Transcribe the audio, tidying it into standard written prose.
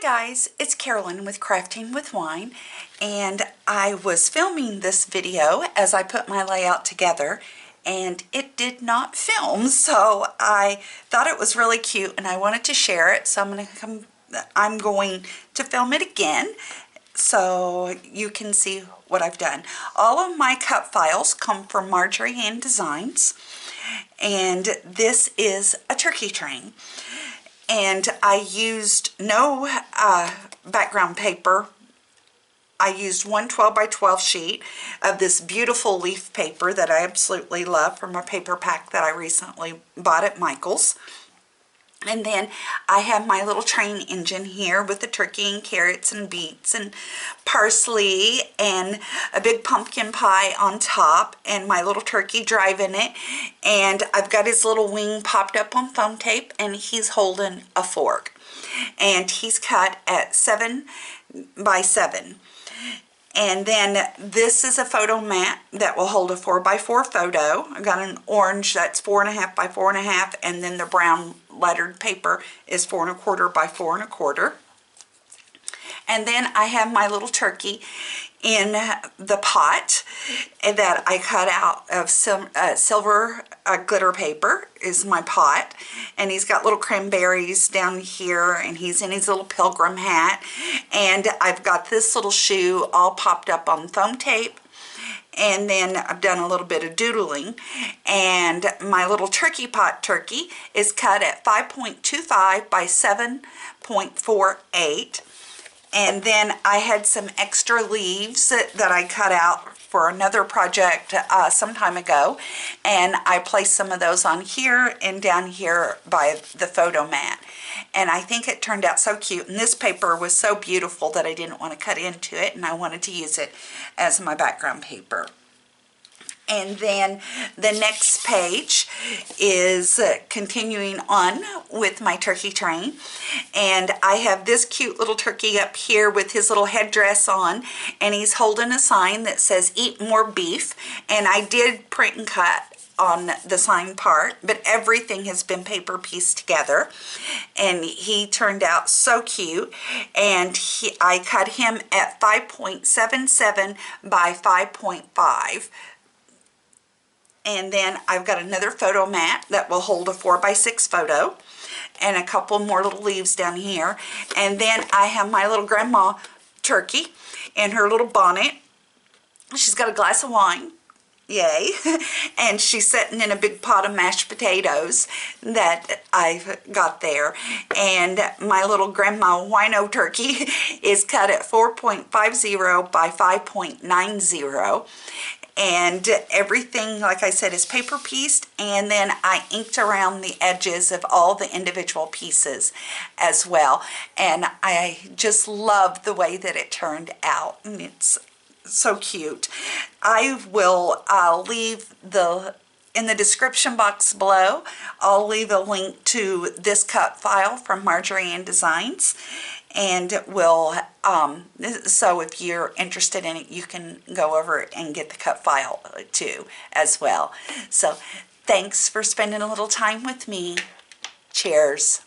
guys, it's Carolyn with Crafting with Wine, and I was filming this video as I put my layout together, and it did not film, so I thought it was really cute and I wanted to share it. So I'm going to film it again so you can see what I've done. All of my cut files come from Marjorie Ann Designs, and this is a turkey train. And I used no background paper. I used one 12 by 12 sheet of this beautiful leaf paper that I absolutely love from a paper pack that I recently bought at Michael's. And then I have my little train engine here with the turkey and carrots and beets and parsley and a big pumpkin pie on top and my little turkey driving it. And I've got his little wing popped up on foam tape and he's holding a fork. And he's cut at 7 by 7. And then this is a photo mat that will hold a 4 by 4 photo. I've got an orange that's 4.5 by 4.5, and then the brown lettered paper is 4 1/4 by 4 1/4. And then I have my little turkey in the pot that I cut out of silver glitter paper is my pot, and he's got little cranberries down here, and he's in his little pilgrim hat, and I've got this little shoe all popped up on foam tape. And then I've done a little bit of doodling, and my little turkey pot turkey is cut at 5.25 by 7.48. And then I had some extra leaves that I cut out for another project some time ago, and I placed some of those on here and down here by the photo mat. And I think it turned out so cute, and this paper was so beautiful that I didn't want to cut into it, and I wanted to use it as my background paper. And then the next page is continuing on with my turkey train, and I have this cute little turkey up here with his little headdress on, and he's holding a sign that says "Eat More Beef," and I did print and cut on the sign part, but everything has been paper pieced together, and he turned out so cute. And I cut him at 5.77 by 5.5. And then I've got another photo mat that will hold a 4 by 6 photo, and a couple more little leaves down here. And then I have my little grandma turkey in her little bonnet. She's got a glass of wine. Yay. And she's sitting in a big pot of mashed potatoes that I've got there. And my little grandma wino turkey is cut at 4.50 by 5.90. And everything, like I said, is paper pieced, and then I inked around the edges of all the individual pieces as well. And I just love the way that it turned out, and it's so cute. I will leave in the description box below, I'll leave a link to this cut file from Marjorie Ann Designs, and so if you're interested in it, you can go over and get the cut file too as well. So thanks for spending a little time with me. Cheers.